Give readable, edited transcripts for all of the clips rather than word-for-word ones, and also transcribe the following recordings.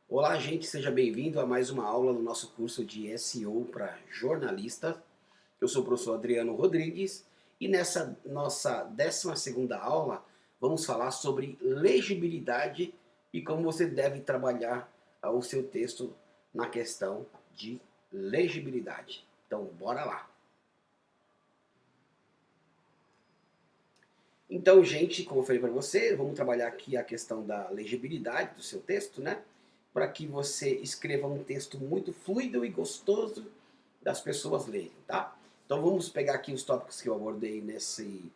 Olá, gente, seja bem-vindo a mais uma aula no nosso curso de SEO para jornalista. Eu sou o professor Adriano Rodrigues e nessa nossa 12ª aula vamos falar sobre legibilidade e como você deve trabalhar o seu texto na questão de legibilidade. Então, bora lá. Então, gente, como eu falei para você, vamos trabalhar aqui a questão da legibilidade do seu texto, né? Para que você escreva um texto muito fluido e gostoso das pessoas lerem, tá? Então vamos pegar aqui os tópicos que eu abordei nesse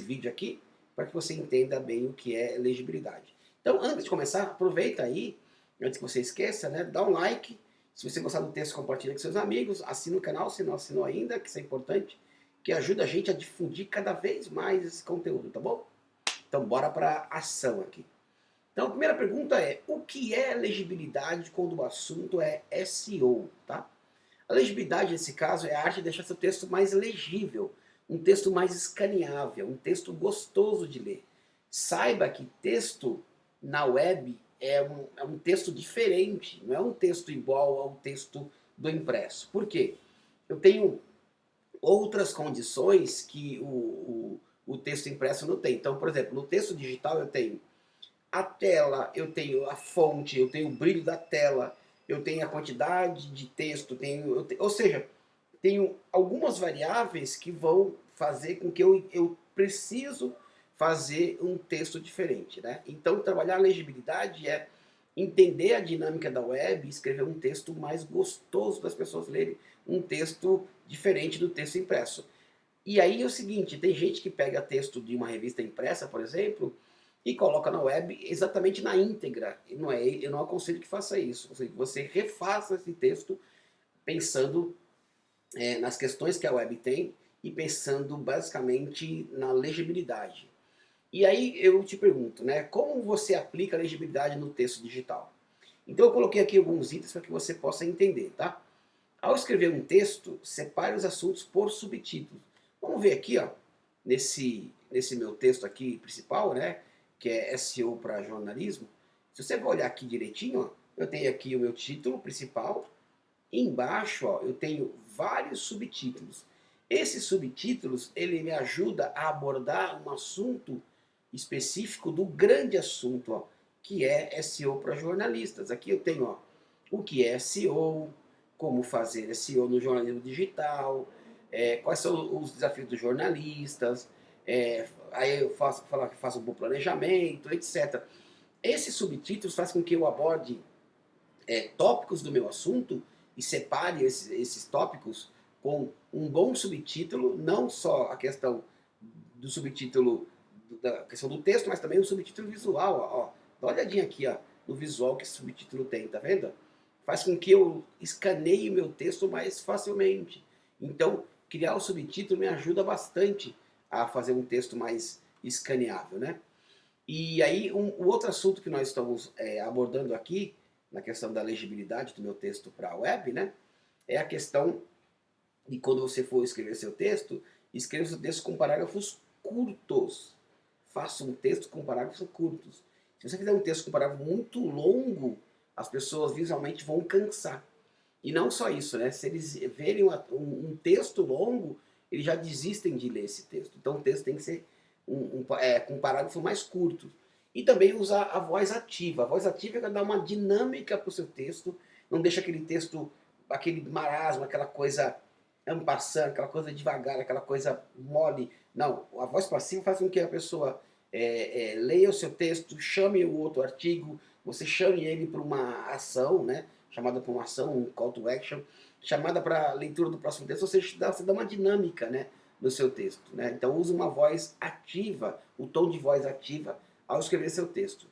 vídeo aqui, para que você entenda bem o que é legibilidade. Então, antes de começar, aproveita aí, antes que você esqueça, né? Dá um like. Se você gostar do texto, compartilha com seus amigos, assina o canal se não assinou ainda, que isso é importante, que ajuda a gente a difundir cada vez mais esse conteúdo, tá bom? Então bora para ação aqui. Então a primeira pergunta é, o que é legibilidade quando o assunto é SEO, tá? A legibilidade nesse caso é a arte de deixar seu texto mais legível, um texto mais escaneável, um texto gostoso de ler. Saiba que texto na web é um texto diferente, não é um texto igual ao texto do impresso. Por quê? Eu tenho outras condições que o texto impresso não tem. Então, por exemplo, no texto digital eu tenho a tela, eu tenho a fonte, eu tenho o brilho da tela, eu tenho a quantidade de texto, ou seja, tenho algumas variáveis que vão fazer com que eu preciso fazer um texto diferente, né? Então, trabalhar a legibilidade é entender a dinâmica da web e escrever um texto mais gostoso das pessoas lerem, um texto diferente do texto impresso. E aí é o seguinte, tem gente que pega texto de uma revista impressa, por exemplo, e coloca na web exatamente na íntegra. Eu não aconselho que faça isso. Eu aconselho que você refaça esse texto pensando nas questões que a web tem e pensando basicamente na legibilidade. E aí eu te pergunto, né, como você aplica a legibilidade no texto digital? Então eu coloquei aqui alguns itens para que você possa entender, tá? Ao escrever um texto, separe os assuntos por subtítulos. Vamos ver aqui, ó, nesse meu texto aqui principal, né, que é SEO para jornalismo. Se você for olhar aqui direitinho, ó, eu tenho aqui o meu título principal. E embaixo, ó, eu tenho vários subtítulos. Esses subtítulos, ele me ajuda a abordar um assunto específico do grande assunto, ó, que é SEO para jornalistas. Aqui eu tenho, ó, o que é SEO, como fazer SEO no jornalismo digital, quais são os desafios dos jornalistas, aí eu falar que faço um bom planejamento, etc. Esses subtítulos fazem com que eu aborde tópicos do meu assunto e separe esses tópicos com um bom subtítulo, não só a questão do subtítulo da questão do texto, mas também o subtítulo visual. Ó. Dá uma olhadinha aqui, ó, no visual que esse subtítulo tem, tá vendo? Faz com que eu escaneie o meu texto mais facilmente. Então, criar o subtítulo me ajuda bastante a fazer um texto mais escaneável, né? E aí, o outro assunto que nós estamos abordando aqui, na questão da legibilidade do meu texto para a web, né? É a questão de quando você for escrever seu texto, escreva seu texto com parágrafos curtos. Faça um texto com parágrafos curtos. Se você fizer um texto com parágrafo muito longo, as pessoas visualmente vão cansar. E não só isso, né? Se eles verem um texto longo, eles já desistem de ler esse texto. Então o texto tem que ser com um parágrafo mais curto. E também usar a voz ativa. A voz ativa é para dar uma dinâmica para o seu texto, não deixa aquele texto, aquele marasmo, aquela coisa ampassando, aquela coisa devagar, aquela coisa mole. Não, a voz passiva faz com que a pessoa leia o seu texto, chame o outro artigo, você chame ele para uma ação, né? Chamada para uma ação, um call to action, chamada para a leitura do próximo texto, você dá uma dinâmica, né, no seu texto. Né? Então use uma voz ativa, o tom de voz ativa ao escrever seu texto.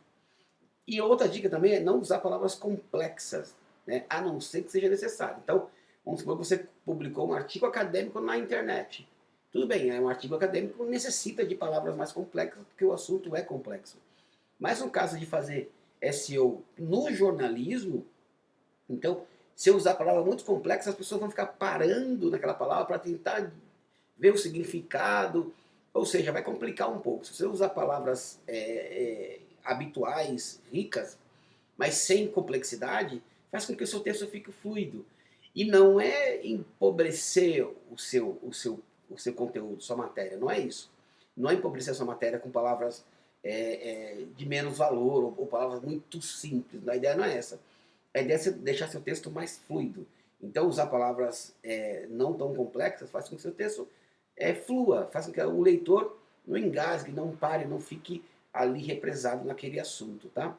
E outra dica também é não usar palavras complexas, né, a não ser que seja necessário. Então, vamos supor que você publicou um artigo acadêmico na internet. Tudo bem, um artigo acadêmico necessita de palavras mais complexas, porque o assunto é complexo. Mas no caso de fazer SEO no jornalismo, então, se eu usar palavras muito complexas, as pessoas vão ficar parando naquela palavra para tentar ver o significado, ou seja, vai complicar um pouco. Se você usar palavras habituais, ricas, mas sem complexidade, faz com que o seu texto fique fluido. E não é empobrecer o seu conteúdo, sua matéria, não é isso. Não é empobrecer a sua matéria com palavras de menos valor ou palavras muito simples. A ideia não é essa. A ideia é você deixar seu texto mais fluido. Então, usar palavras não tão complexas faz com que seu texto flua, faz com que o leitor não engasgue, não pare, não fique ali represado naquele assunto, tá?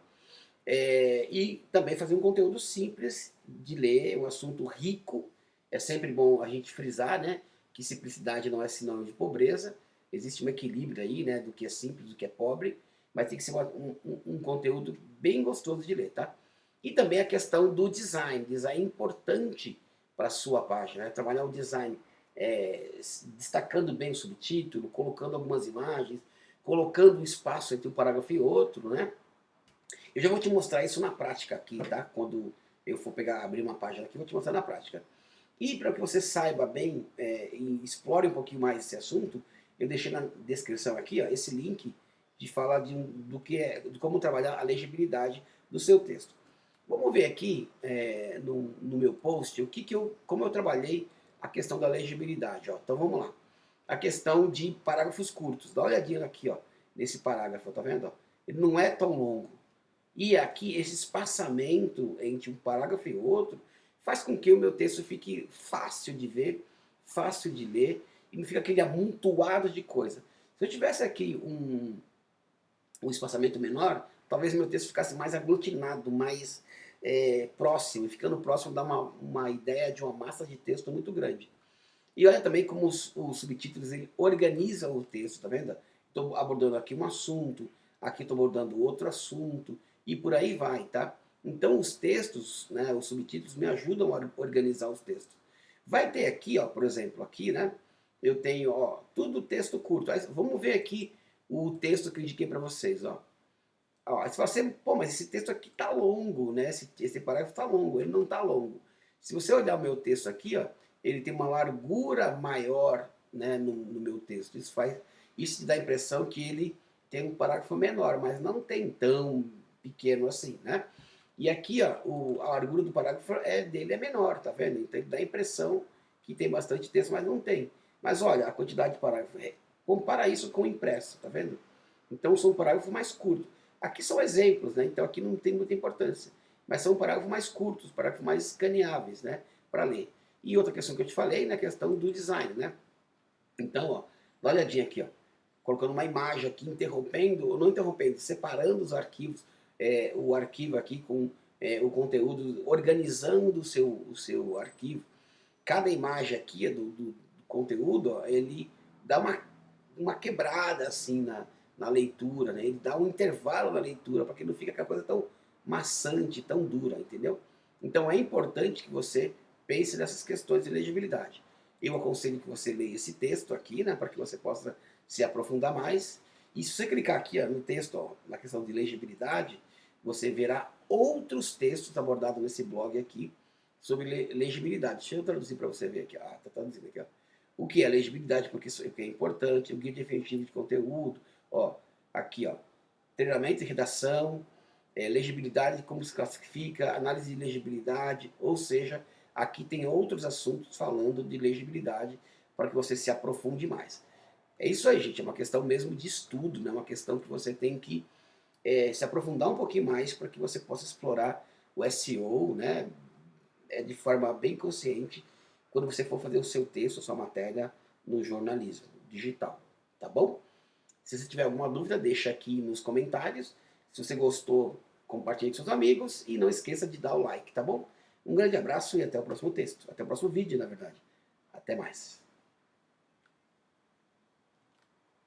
E também fazer um conteúdo simples de ler, um assunto rico. É sempre bom a gente frisar, né, que simplicidade não é sinônimo de pobreza. Existe um equilíbrio aí, né, do que é simples, do que é pobre, mas tem que ser um conteúdo bem gostoso de ler, tá? E também a questão do design. Design é importante para a sua página, né? Trabalhar o design destacando bem o subtítulo, colocando algumas imagens, colocando um espaço entre um parágrafo e outro, né? Eu já vou te mostrar isso na prática aqui, tá? Quando eu for abrir uma página aqui, eu vou te mostrar na prática. E para que você saiba bem e explore um pouquinho mais esse assunto, eu deixei na descrição aqui, ó, esse link de falar de como trabalhar a legibilidade do seu texto. Vamos ver aqui no meu post como eu trabalhei a questão da legibilidade. Ó. Então vamos lá. A questão de parágrafos curtos. Dá uma olhadinha aqui, ó, nesse parágrafo, tá vendo? Ó? Ele não é tão longo. E aqui esse espaçamento entre um parágrafo e outro faz com que o meu texto fique fácil de ver, fácil de ler e não fica aquele amontoado de coisa. Se eu tivesse aqui um espaçamento menor, talvez meu texto ficasse mais aglutinado, mais próximo. E ficando próximo dá uma ideia de uma massa de texto muito grande. E olha também como os subtítulos ele organizam o texto, tá vendo? Estou abordando aqui um assunto, aqui estou abordando outro assunto, e por aí vai, tá? Então os textos, né, os subtítulos me ajudam a organizar os textos. Vai ter aqui, ó, por exemplo, aqui, né? Eu tenho, ó, tudo texto curto. Aí, vamos ver aqui o texto que eu indiquei para vocês, ó. Ó, você fala assim, pô, mas esse texto aqui tá longo, né? Esse parágrafo tá longo, ele não tá longo. Se você olhar o meu texto aqui, ó, ele tem uma largura maior, né, no meu texto. Isso te dá a impressão que ele tem um parágrafo menor, mas não tem tão pequeno assim, né? E aqui, ó, a largura do parágrafo dele é menor, tá vendo? Então ele dá a impressão que tem bastante texto, mas não tem. Mas olha, a quantidade de parágrafo. Compara isso com o impresso, tá vendo? Então são parágrafos mais curtos. Aqui são exemplos, né? Então aqui não tem muita importância. Mas são parágrafos mais curtos, parágrafos mais escaneáveis, né? Para ler. E outra questão que eu te falei, né? A questão do design, né? Então, ó, dá uma olhadinha aqui, ó. Colocando uma imagem aqui, interrompendo, ou não interrompendo, separando os arquivos, o arquivo aqui com o conteúdo, organizando o seu arquivo. Cada imagem aqui do conteúdo, ó, ele dá uma quebrada assim na leitura, né? Ele dá um intervalo na leitura para que não fique aquela coisa tão maçante, tão dura, entendeu? Então é importante que você pense nessas questões de legibilidade. Eu aconselho que você leia esse texto aqui, né, para que você possa se aprofundar mais. E se você clicar aqui ó, no texto, ó, na questão de legibilidade, você verá outros textos abordados nesse blog aqui sobre legibilidade. Deixa eu traduzir para você ver aqui. Ah, tá traduzindo aqui, ó. O que é legibilidade, porque isso é importante, o guia definitivo de conteúdo, ó, aqui, ó, treinamento e redação, legibilidade, como se classifica, análise de legibilidade, ou seja, aqui tem outros assuntos falando de legibilidade para que você se aprofunde mais. É isso aí, gente, é uma questão mesmo de estudo, né? Uma questão que você tem que se aprofundar um pouquinho mais para que você possa explorar o SEO, né? De forma bem consciente quando você for fazer o seu texto, a sua matéria no jornalismo digital, tá bom? Se você tiver alguma dúvida, deixa aqui nos comentários. Se você gostou, compartilhe com seus amigos e não esqueça de dar o like, tá bom? Um grande abraço e até o próximo texto. Até o próximo vídeo, na verdade. Até mais.